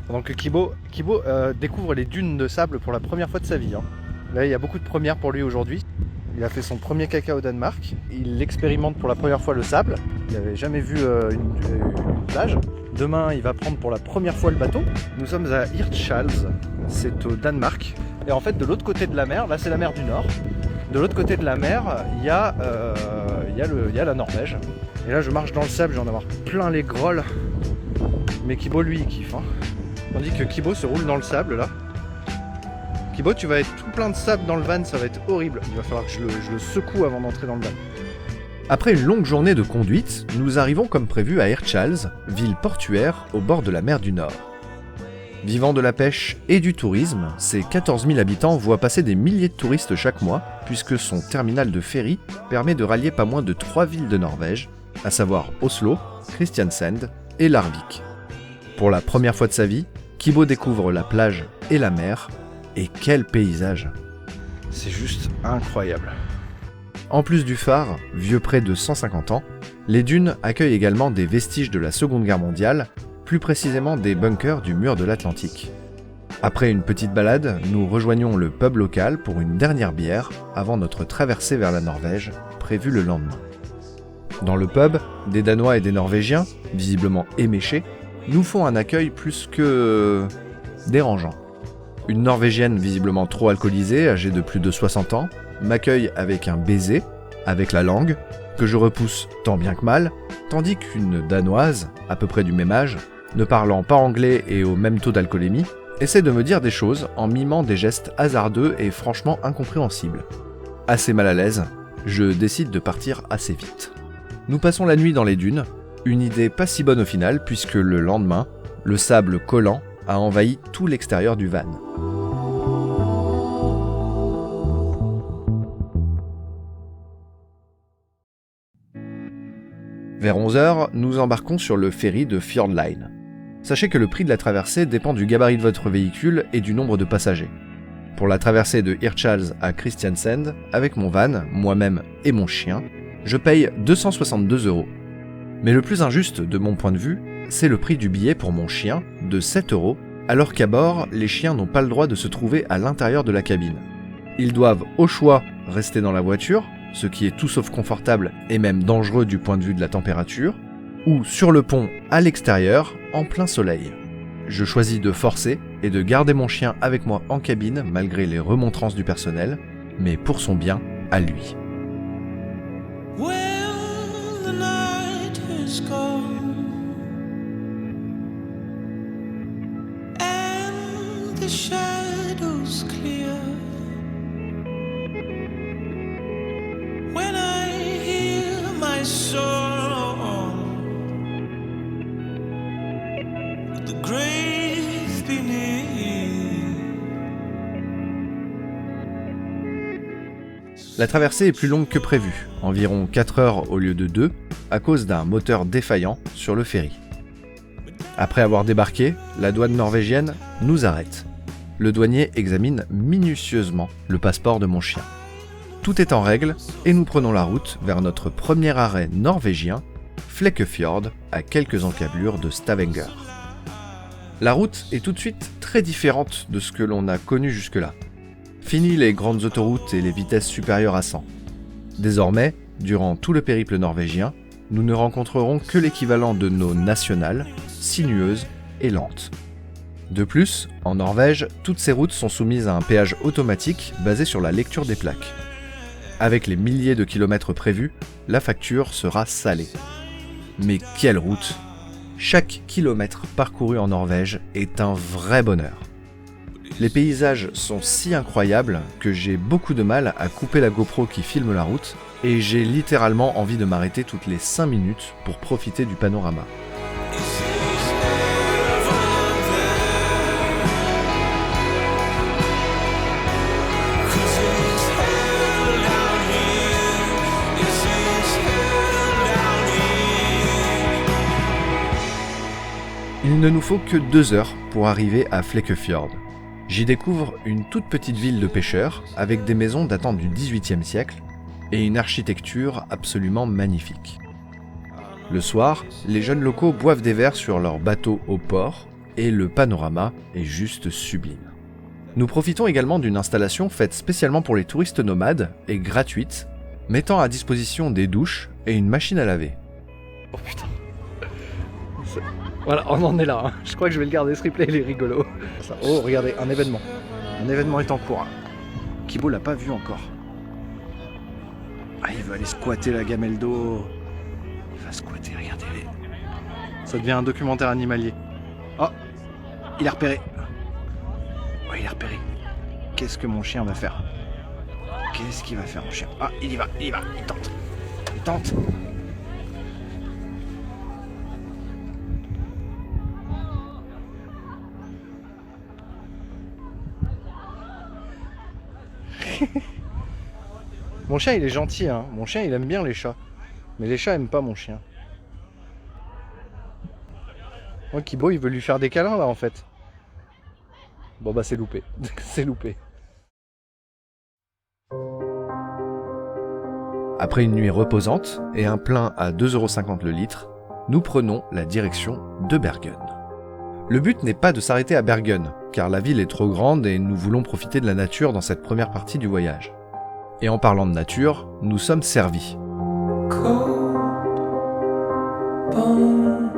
Pendant que Kibo découvre les dunes de sable pour la première fois de sa vie. Là, il y a beaucoup de premières pour lui aujourd'hui. Il a fait son premier caca au Danemark. Il expérimente pour la première fois le sable. Il n'avait jamais vu une plage. Demain, il va prendre pour la première fois le bateau. Nous sommes à Hirtshals, c'est au Danemark. Et en fait, de l'autre côté de la mer, là c'est la mer du Nord. De l'autre côté de la mer, il y a la Norvège. Et là, je marche dans le sable, je vais en avoir plein les grolles. Mais Kibo, lui, il kiffe. Tandis que Kibo se roule dans le sable, là. Kibo, tu vas être tout plein de sable dans le van, ça va être horrible. Il va falloir que je le secoue avant d'entrer dans le van. Après une longue journée de conduite, nous arrivons comme prévu à Hirtshals, ville portuaire au bord de la mer du Nord. Vivant de la pêche et du tourisme, ses 14 000 habitants voient passer des milliers de touristes chaque mois, puisque son terminal de ferry permet de rallier pas moins de 3 villes de Norvège, à savoir Oslo, Kristiansand et Larvik. Pour la première fois de sa vie, Kibo découvre la plage et la mer, et quel paysage! C'est juste incroyable. En plus du phare, vieux près de 150 ans, les dunes accueillent également des vestiges de la Seconde Guerre mondiale, plus précisément des bunkers du mur de l'Atlantique. Après une petite balade, nous rejoignons le pub local pour une dernière bière avant notre traversée vers la Norvège, prévue le lendemain. Dans le pub, des Danois et des Norvégiens, visiblement éméchés, nous font un accueil plus que dérangeant. Une Norvégienne visiblement trop alcoolisée, âgée de plus de 60 ans, m'accueille avec un baiser, avec la langue, que je repousse tant bien que mal, tandis qu'une Danoise, à peu près du même âge, ne parlant pas anglais et au même taux d'alcoolémie, essaie de me dire des choses en mimant des gestes hasardeux et franchement incompréhensibles. Assez mal à l'aise, je décide de partir assez vite. Nous passons la nuit dans les dunes, une idée pas si bonne au final puisque le lendemain, le sable collant a envahi tout l'extérieur du van. Vers 11h, nous embarquons sur le ferry de Fjordline. Sachez que le prix de la traversée dépend du gabarit de votre véhicule et du nombre de passagers. Pour la traversée de Hirtshals à Kristiansand, avec mon van, moi-même et mon chien, je paye 262 €. Mais le plus injuste de mon point de vue, c'est le prix du billet pour mon chien, de 7 €, alors qu'à bord, les chiens n'ont pas le droit de se trouver à l'intérieur de la cabine. Ils doivent au choix rester dans la voiture, ce qui est tout sauf confortable et même dangereux du point de vue de la température, ou sur le pont à l'extérieur, en plein soleil. Je choisis de forcer et de garder mon chien avec moi en cabine malgré les remontrances du personnel, mais pour son bien à lui. Well, the night is gone, and the shadows clear. When I hear my song, the grave beneath. La traversée est plus longue que prévu, environ 4 heures au lieu de 2, à cause d'un moteur défaillant sur le ferry. Après avoir débarqué, la douane norvégienne nous arrête. Le douanier examine minutieusement le passeport de mon chien. Tout est en règle et nous prenons la route vers notre premier arrêt norvégien, Flekkefjord, à quelques encablures de Stavanger. La route est tout de suite très différente de ce que l'on a connu jusque-là. Fini les grandes autoroutes et les vitesses supérieures à 100. Désormais, durant tout le périple norvégien, nous ne rencontrerons que l'équivalent de nos nationales, sinueuses et lentes. De plus, en Norvège, toutes ces routes sont soumises à un péage automatique basé sur la lecture des plaques. Avec les milliers de kilomètres prévus, la facture sera salée. Mais quelle route! Chaque kilomètre parcouru en Norvège est un vrai bonheur. Les paysages sont si incroyables que j'ai beaucoup de mal à couper la GoPro qui filme la route et j'ai littéralement envie de m'arrêter toutes les 5 minutes pour profiter du panorama. Il ne nous faut que 2 heures pour arriver à Flekkefjord. J'y découvre une toute petite ville de pêcheurs avec des maisons datant du XVIIIe siècle et une architecture absolument magnifique. Le soir, les jeunes locaux boivent des verres sur leur bateau au port et le panorama est juste sublime. Nous profitons également d'une installation faite spécialement pour les touristes nomades et gratuite, mettant à disposition des douches et une machine à laver. Oh putain. Voilà, on en est là. Hein. Je crois que je vais le garder, ce replay, il est rigolo. Oh, regardez, un événement. Un événement est en cours. Kibo l'a pas vu encore. Ah, il veut aller squatter la gamelle d'eau. Il va squatter, regardez-les. Ça devient un documentaire animalier. Oh, il a repéré. Oh, il a repéré. Qu'est-ce que mon chien va faire? Qu'est-ce qu'il va faire, mon chien? Ah, il y va, il tente. Il tente. Mon chien il est gentil, hein. Mon chien il aime bien les chats. Mais les chats aiment pas mon chien. Oh, Kibo il veut lui faire des câlins là en fait. Bon bah c'est loupé. C'est loupé. Après une nuit reposante et un plein à 2,50€ le litre, nous prenons la direction de Bergen. Le but n'est pas de s'arrêter à Bergen, car la ville est trop grande et nous voulons profiter de la nature dans cette première partie du voyage. Et en parlant de nature, nous sommes servis. Cold bones.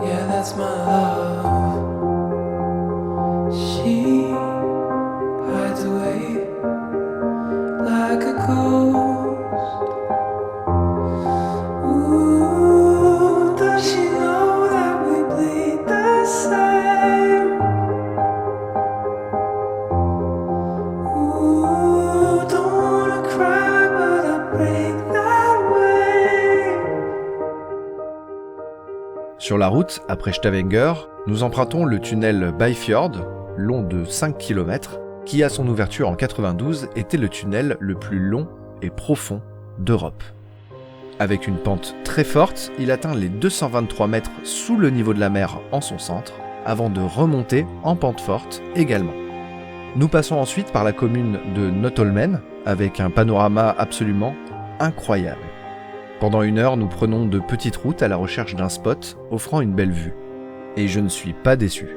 Yeah, that's my love. She hides away like a ghost. Ooh, does she know that we bleed the same? Ooh, don't wanna cry, but I break that way. Sur la route, après Stavanger, nous empruntons le tunnel Byfjord, long de 5 km, qui à son ouverture en 92 était le tunnel le plus long et profond d'Europe. Avec une pente très forte, il atteint les 223 mètres sous le niveau de la mer en son centre, avant de remonter en pente forte également. Nous passons ensuite par la commune de Nottolmen, avec un panorama absolument incroyable. Pendant 1 heure, nous prenons de petites routes à la recherche d'un spot offrant une belle vue. Et je ne suis pas déçu.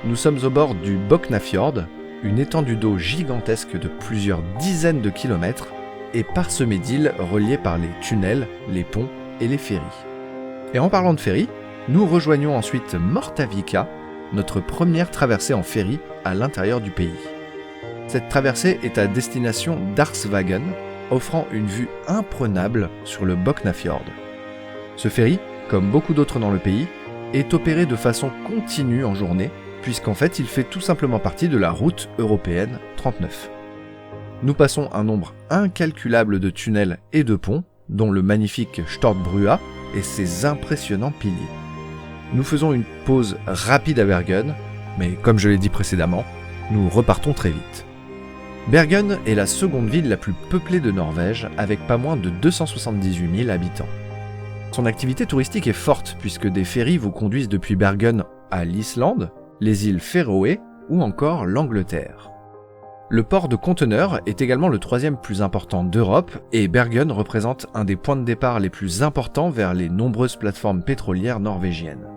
Nous sommes au bord du Boknafjord, une étendue d'eau gigantesque de plusieurs dizaines de kilomètres et parsemée d'îles reliées par les tunnels, les ponts et les ferries. Et en parlant de ferries, nous rejoignons ensuite Mortavika, notre première traversée en ferry à l'intérieur du pays. Cette traversée est à destination d'Arsvagen, offrant une vue imprenable sur le Boknafjord. Ce ferry, comme beaucoup d'autres dans le pays, est opéré de façon continue en journée, puisqu'en fait il fait tout simplement partie de la route européenne 39. Nous passons un nombre incalculable de tunnels et de ponts, dont le magnifique Stortbrua et ses impressionnants piliers. Nous faisons une pause rapide à Bergen, mais comme je l'ai dit précédemment, nous repartons très vite. Bergen est la seconde ville la plus peuplée de Norvège, avec pas moins de 278 000 habitants. Son activité touristique est forte, puisque des ferries vous conduisent depuis Bergen à l'Islande, les îles Féroé ou encore l'Angleterre. Le port de conteneurs est également le 3e plus important d'Europe et Bergen représente un des points de départ les plus importants vers les nombreuses plateformes pétrolières norvégiennes.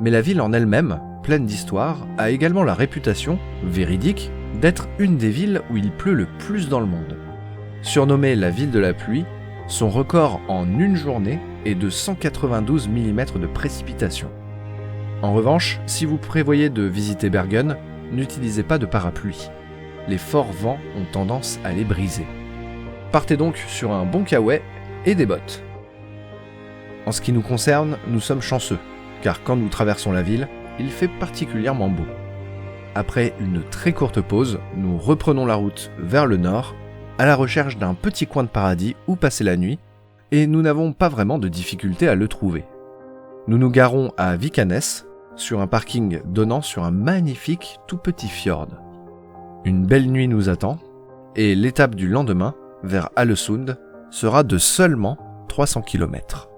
Mais la ville en elle-même, pleine d'histoire, a également la réputation, véridique, d'être une des villes où il pleut le plus dans le monde. Surnommée la ville de la pluie, son record en une journée est de 192 mm de précipitations. En revanche, si vous prévoyez de visiter Bergen, n'utilisez pas de parapluie. Les forts vents ont tendance à les briser. Partez donc sur un bon kawaii et des bottes. En ce qui nous concerne, nous sommes chanceux, car quand nous traversons la ville, il fait particulièrement beau. Après une très courte pause, nous reprenons la route vers le nord, à la recherche d'un petit coin de paradis où passer la nuit, et nous n'avons pas vraiment de difficulté à le trouver. Nous nous garons à Vikanes, sur un parking donnant sur un magnifique tout petit fjord. Une belle nuit nous attend, et l'étape du lendemain, vers Ålesund, sera de seulement 300 km.